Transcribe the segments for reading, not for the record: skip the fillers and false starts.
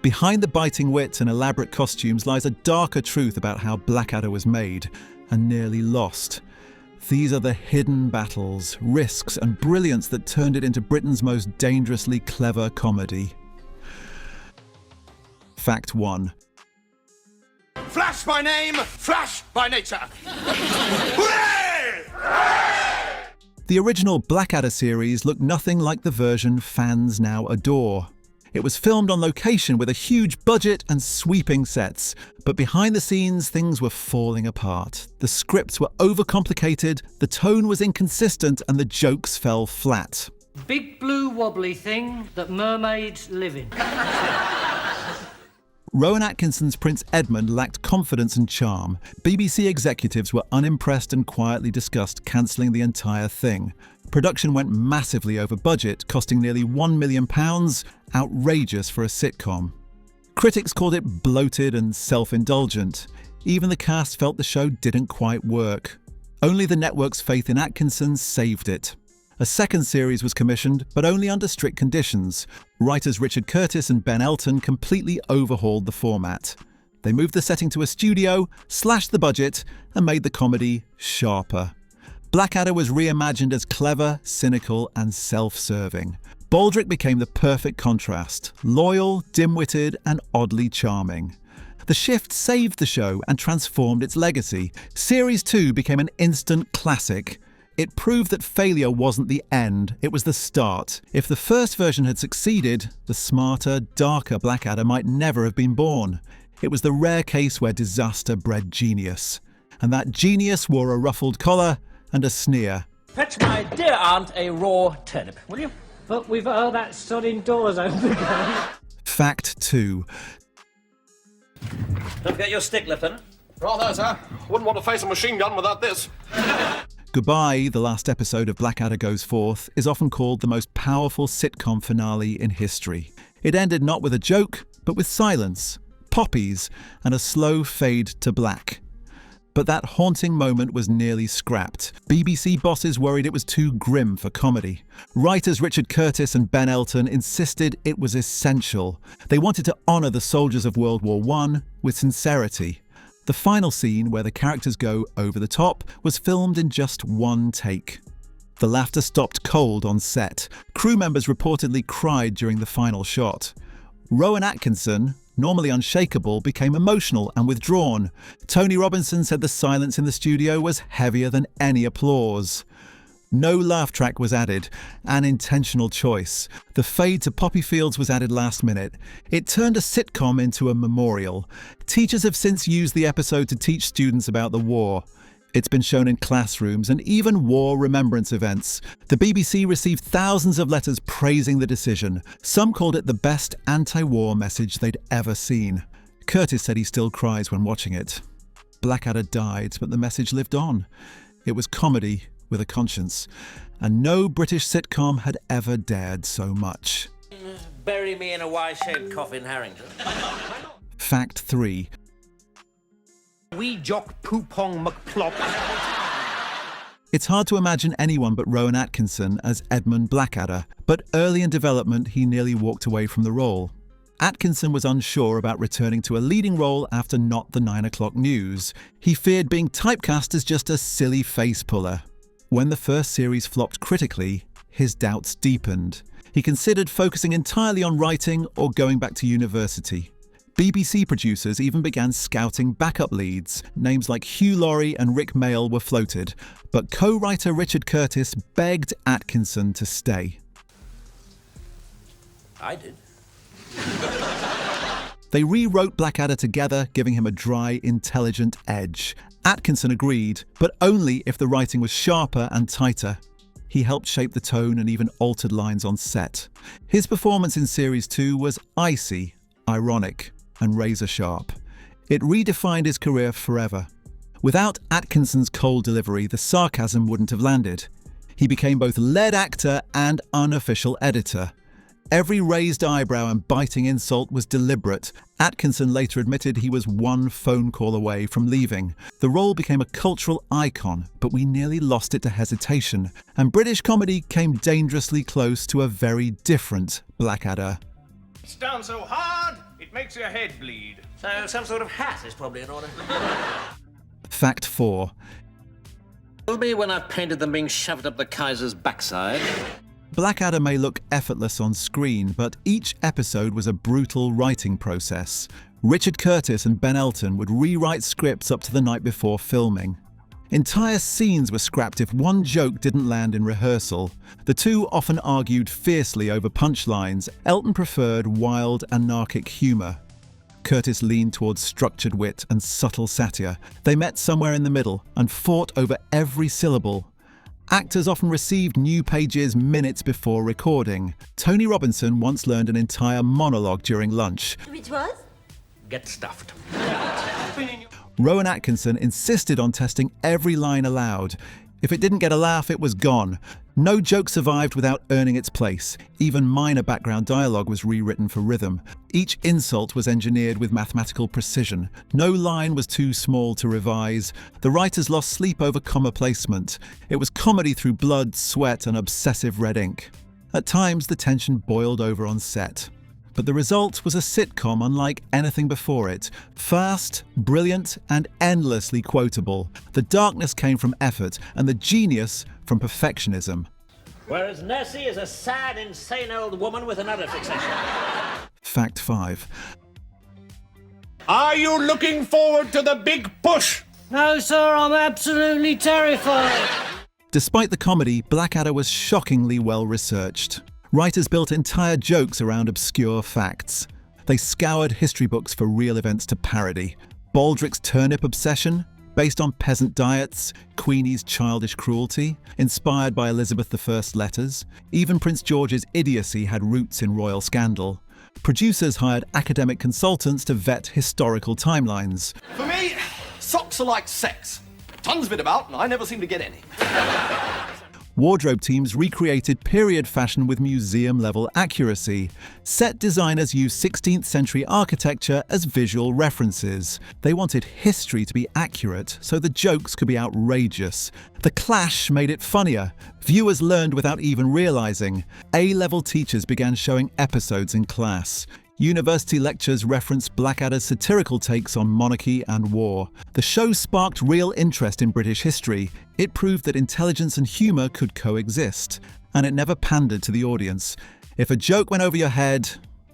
Behind the biting wit and elaborate costumes lies a darker truth about how Blackadder was made and nearly lost. These are the hidden battles, risks and brilliance that turned it into Britain's most dangerously clever comedy. Fact 1. Flash by name, Flash by nature. Hooray! The original Blackadder series looked nothing like the version fans now adore. It was filmed on location with a huge budget and sweeping sets, but behind the scenes things were falling apart. The scripts were overcomplicated, the tone was inconsistent, and the jokes fell flat. Big blue wobbly thing that mermaids live in. Rowan Atkinson's Prince Edmund lacked confidence and charm. BBC executives were unimpressed and quietly discussed cancelling the entire thing. Production went massively over budget, costing nearly £1 million, outrageous for a sitcom. Critics called it bloated and self-indulgent. Even the cast felt the show didn't quite work. Only the network's faith in Atkinson saved it. A second series was commissioned, but only under strict conditions. Writers Richard Curtis and Ben Elton completely overhauled the format. They moved the setting to a studio, slashed the budget, and made the comedy sharper. Blackadder was reimagined as clever, cynical, and self-serving. Baldrick became the perfect contrast, loyal, dim-witted, and oddly charming. The shift saved the show and transformed its legacy. Series 2 became an instant classic. It proved that failure wasn't the end, it was the start. If the first version had succeeded, the smarter, darker Blackadder might never have been born. It was the rare case where disaster bred genius. And that genius wore a ruffled collar and a sneer. Fetch my dear aunt a raw turnip, will you? But we've heard that sod indoors over again. Fact 2. Don't forget your stick, Lieutenant. Rather, sir. Wouldn't want to face a machine gun without this. Goodbye, the last episode of Blackadder Goes Forth, is often called the most powerful sitcom finale in history. It ended not with a joke, but with silence, poppies, and a slow fade to black. But that haunting moment was nearly scrapped. BBC bosses worried it was too grim for comedy. Writers Richard Curtis and Ben Elton insisted it was essential. They wanted to honour the soldiers of World War I with sincerity. The final scene, where the characters go over the top, was filmed in just one take. The laughter stopped cold on set. Crew members reportedly cried during the final shot. Rowan Atkinson, normally unshakable, became emotional and withdrawn. Tony Robinson said the silence in the studio was heavier than any applause. No laugh track was added, an intentional choice. The fade to poppy fields was added last minute. It turned a sitcom into a memorial. Teachers have since used the episode to teach students about the war. It's been shown in classrooms and even war remembrance events. The BBC received thousands of letters praising the decision. Some called it the best anti-war message they'd ever seen. Curtis said he still cries when watching it. Blackadder died, but the message lived on. It was comedy with a conscience, and no British sitcom had ever dared so much. Bury me in a Y-shaped coffin, Harrington. Fact 3. Wee Jock Poopong McPlop. It's hard to imagine anyone but Rowan Atkinson as Edmund Blackadder, but early in development he nearly walked away from the role. Atkinson was unsure about returning to a leading role after Not the 9 o'clock news. He feared being typecast as just a silly face puller. When the first series flopped critically, his doubts deepened. He considered focusing entirely on writing or going back to university. BBC producers even began scouting backup leads. Names like Hugh Laurie and Rick Mayall were floated, but co-writer Richard Curtis begged Atkinson to stay. I did. They rewrote Blackadder together, giving him a dry, intelligent edge. Atkinson agreed, but only if the writing was sharper and tighter. He helped shape the tone and even altered lines on set. His performance in Series 2 was icy, ironic, and razor-sharp. It redefined his career forever. Without Atkinson's cold delivery, the sarcasm wouldn't have landed. He became both lead actor and unofficial editor. Every raised eyebrow and biting insult was deliberate. Atkinson later admitted he was one phone call away from leaving. The role became a cultural icon, but we nearly lost it to hesitation, and British comedy came dangerously close to a very different Blackadder. It's down so hard, it makes makes your head bleed. So some sort of hat is probably in order. Fact 4. Told me when I painted them being shoved up the Kaiser's backside. Blackadder may look effortless on screen, but each episode was a brutal writing process. Richard Curtis and Ben Elton would rewrite scripts up to the night before filming. Entire scenes were scrapped if one joke didn't land in rehearsal. The two often argued fiercely over punchlines. Elton preferred wild, anarchic humour. Curtis leaned towards structured wit and subtle satire. They met somewhere in the middle and fought over every syllable. Actors often received new pages minutes before recording. Tony Robinson once learned an entire monologue during lunch. Which was? Get stuffed. Rowan Atkinson insisted on testing every line aloud. If it didn't get a laugh, it was gone. No joke survived without earning its place. Even minor background dialogue was rewritten for rhythm. Each insult was engineered with mathematical precision. No line was too small to revise. The writers lost sleep over comma placement. It was comedy through blood, sweat, and obsessive red ink. At times, the tension boiled over on set. But the result was a sitcom unlike anything before it. Fast, brilliant, and endlessly quotable. The darkness came from effort, and the genius from perfectionism. Whereas Nessie is a sad, insane old woman with another fixation. Fact 5. Are you looking forward to the big push? No, sir, I'm absolutely terrified. Despite the comedy, Blackadder was shockingly well researched. Writers built entire jokes around obscure facts. They scoured history books for real events to parody. Baldrick's turnip obsession, based on peasant diets, Queenie's childish cruelty, inspired by Elizabeth I's letters. Even Prince George's idiocy had roots in royal scandal. Producers hired academic consultants to vet historical timelines. For me, socks are like sex. Tons of it about, and I never seem to get any. Wardrobe teams recreated period fashion with museum-level accuracy. Set designers used 16th century architecture as visual references. They wanted history to be accurate, so the jokes could be outrageous. The clash made it funnier. Viewers learned without even realizing. A-level teachers began showing episodes in class. University lectures referenced Blackadder's satirical takes on monarchy and war. The show sparked real interest in British history. It proved that intelligence and humour could coexist. And it never pandered to the audience. If a joke went over your head,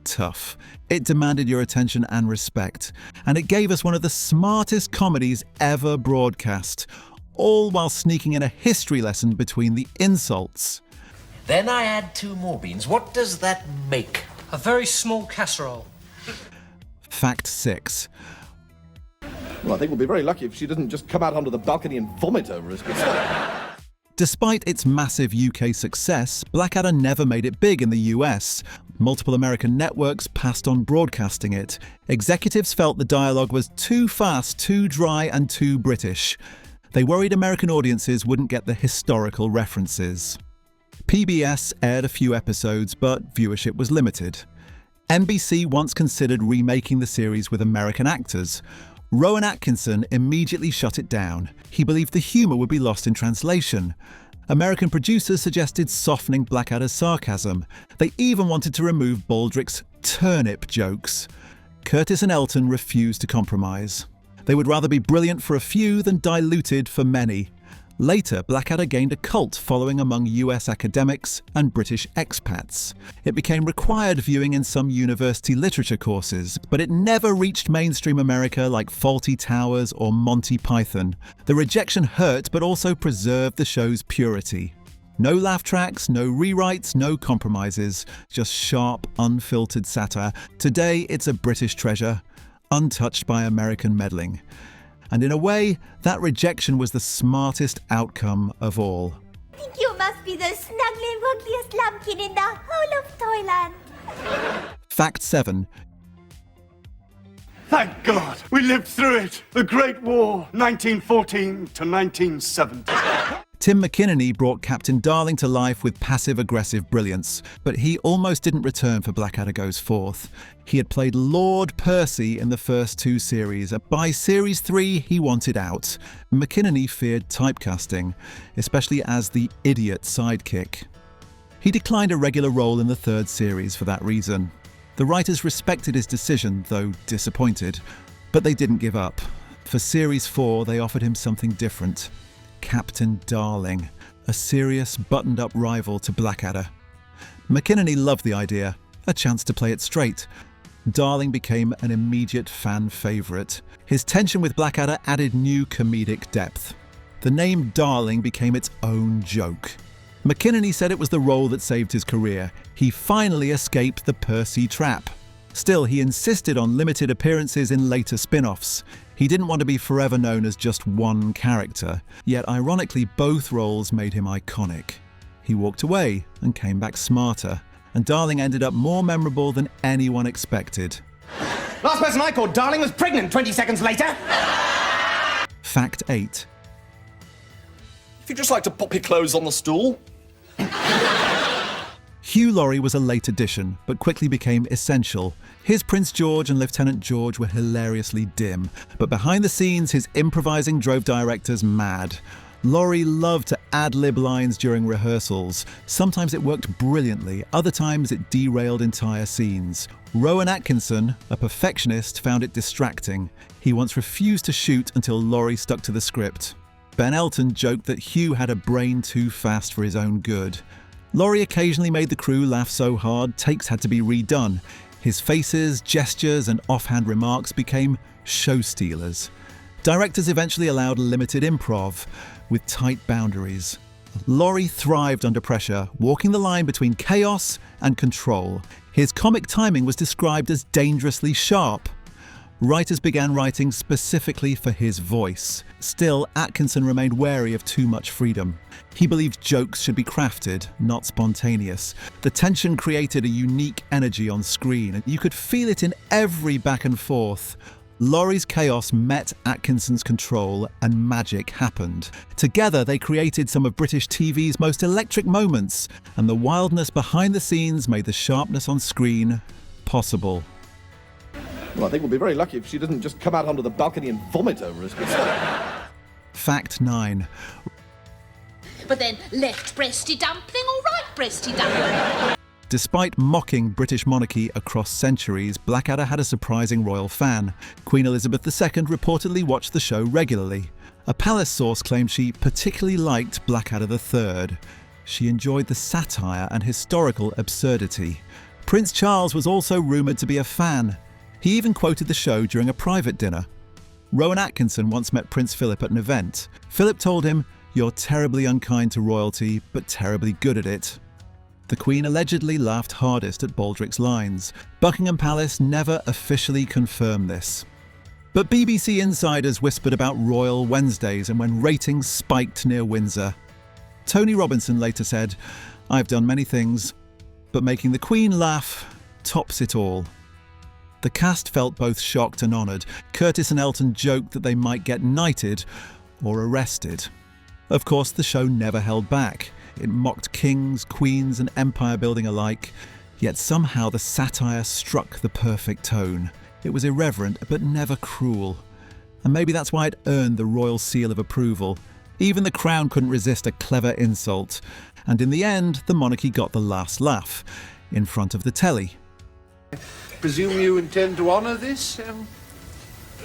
tough. It demanded your attention and respect. And it gave us one of the smartest comedies ever broadcast, all while sneaking in a history lesson between the insults. Then I add 2 more beans. What does that make? A very small casserole. Fact 6. Well, I think we'll be very lucky if she doesn't just come out onto the balcony and vomit over us. Despite its massive UK success, Blackadder never made it big in the US. Multiple American networks passed on broadcasting it. Executives felt the dialogue was too fast, too dry, and too British. They worried American audiences wouldn't get the historical references. PBS aired a few episodes, but viewership was limited. NBC once considered remaking the series with American actors. Rowan Atkinson immediately shut it down. He believed the humour would be lost in translation. American producers suggested softening Blackadder's sarcasm. They even wanted to remove Baldrick's turnip jokes. Curtis and Elton refused to compromise. They would rather be brilliant for a few than diluted for many. Later, Blackadder gained a cult following among US academics and British expats. It became required viewing in some university literature courses, but it never reached mainstream America like Fawlty Towers or Monty Python. The rejection hurt, but also preserved the show's purity. No laugh tracks, no rewrites, no compromises, just sharp, unfiltered satire. Today, it's a British treasure, untouched by American meddling. And in a way, that rejection was the smartest outcome of all. I think you must be the snuggly, wuggliest lumpkin in the whole of Toyland. Fact 7. Thank God, we lived through it. The Great War, 1914 to 1970. Tim McInerney brought Captain Darling to life with passive-aggressive brilliance, but he almost didn't return for Blackadder Goes Forth. He had played Lord Percy in the first 2 series. By Series 3, he wanted out. McInerney feared typecasting, especially as the idiot sidekick. He declined a regular role in the 3rd series for that reason. The writers respected his decision, though disappointed. But they didn't give up. For Series 4, they offered him something different. Captain Darling, a serious, buttoned-up rival to Blackadder. McInerney loved the idea, a chance to play it straight. Darling became an immediate fan favourite. His tension with Blackadder added new comedic depth. The name Darling became its own joke. McInerney said it was the role that saved his career. He finally escaped the Percy trap. Still, he insisted on limited appearances in later spin-offs. He didn't want to be forever known as just one character, yet ironically both roles made him iconic. He walked away and came back smarter, and Darling ended up more memorable than anyone expected. Last person I called Darling was pregnant 20 seconds later. Fact 8. If you just like to pop your clothes on the stool. Hugh Laurie was a late addition, but quickly became essential. His Prince George and Lieutenant George were hilariously dim, but behind the scenes his improvising drove directors mad. Laurie loved to ad-lib lines during rehearsals. Sometimes it worked brilliantly, other times it derailed entire scenes. Rowan Atkinson, a perfectionist, found it distracting. He once refused to shoot until Laurie stuck to the script. Ben Elton joked that Hugh had a brain too fast for his own good. Laurie occasionally made the crew laugh so hard takes had to be redone. His faces, gestures and offhand remarks became show stealers. Directors eventually allowed limited improv, with tight boundaries. Laurie thrived under pressure, walking the line between chaos and control. His comic timing was described as dangerously sharp. Writers began writing specifically for his voice. Still, Atkinson remained wary of too much freedom. He believed jokes should be crafted, not spontaneous. The tension created a unique energy on screen, and you could feel it in every back and forth. Laurie's chaos met Atkinson's control, and magic happened. Together, they created some of British TV's most electric moments, and the wildness behind the scenes made the sharpness on screen possible. Well, I think we'll be very lucky if she doesn't just come out onto the balcony and vomit over us. Fact 9. But then left-breasty dumpling or right-breasty dumpling? Despite mocking British monarchy across centuries, Blackadder had a surprising royal fan. Queen Elizabeth II reportedly watched the show regularly. A palace source claimed she particularly liked Blackadder III. She enjoyed the satire and historical absurdity. Prince Charles was also rumoured to be a fan. He even quoted the show during a private dinner. Rowan Atkinson once met Prince Philip at an event. Philip told him, "You're terribly unkind to royalty, but terribly good at it." The Queen allegedly laughed hardest at Baldrick's lines. Buckingham Palace never officially confirmed this. But BBC insiders whispered about Royal Wednesdays and when ratings spiked near Windsor. Tony Robinson later said, "I've done many things, but making the Queen laugh tops it all." The cast felt both shocked and honoured. Curtis and Elton joked that they might get knighted or arrested. Of course, the show never held back. It mocked kings, queens and empire building alike, yet somehow the satire struck the perfect tone. It was irreverent but never cruel. And maybe that's why it earned the royal seal of approval. Even the Crown couldn't resist a clever insult. And in the end, the monarchy got the last laugh, in front of the telly. Presume you intend to honour this?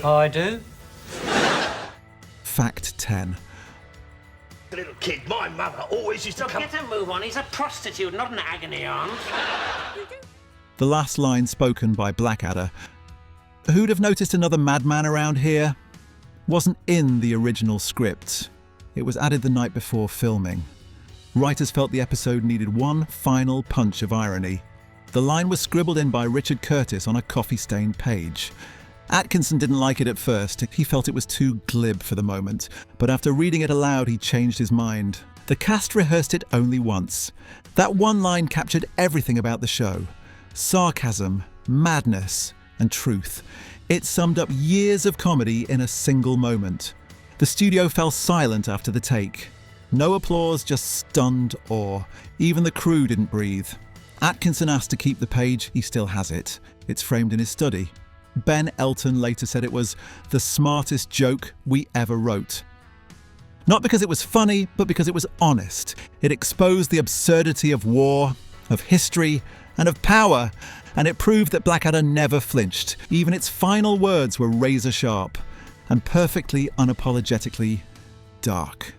I do. Fact 10. Little kid, my mother always used to come... Get a move on, he's a prostitute, not an agony aunt. The last line spoken by Blackadder. Who'd have noticed another madman around here? Wasn't in the original script. It was added the night before filming. Writers felt the episode needed one final punch of irony. The line was scribbled in by Richard Curtis on a coffee-stained page. Atkinson didn't like it at first. He felt it was too glib for the moment, but after reading it aloud, he changed his mind. The cast rehearsed it only once. That one line captured everything about the show. Sarcasm, madness, and truth. It summed up years of comedy in a single moment. The studio fell silent after the take. No applause, just stunned awe. Even the crew didn't breathe. Atkinson asked to keep the page. He still has it. It's framed in his study. Ben Elton later said it was the smartest joke we ever wrote. Not because it was funny, but because it was honest. It exposed the absurdity of war, of history, and of power, and it proved that Blackadder never flinched. Even its final words were razor sharp and perfectly unapologetically dark.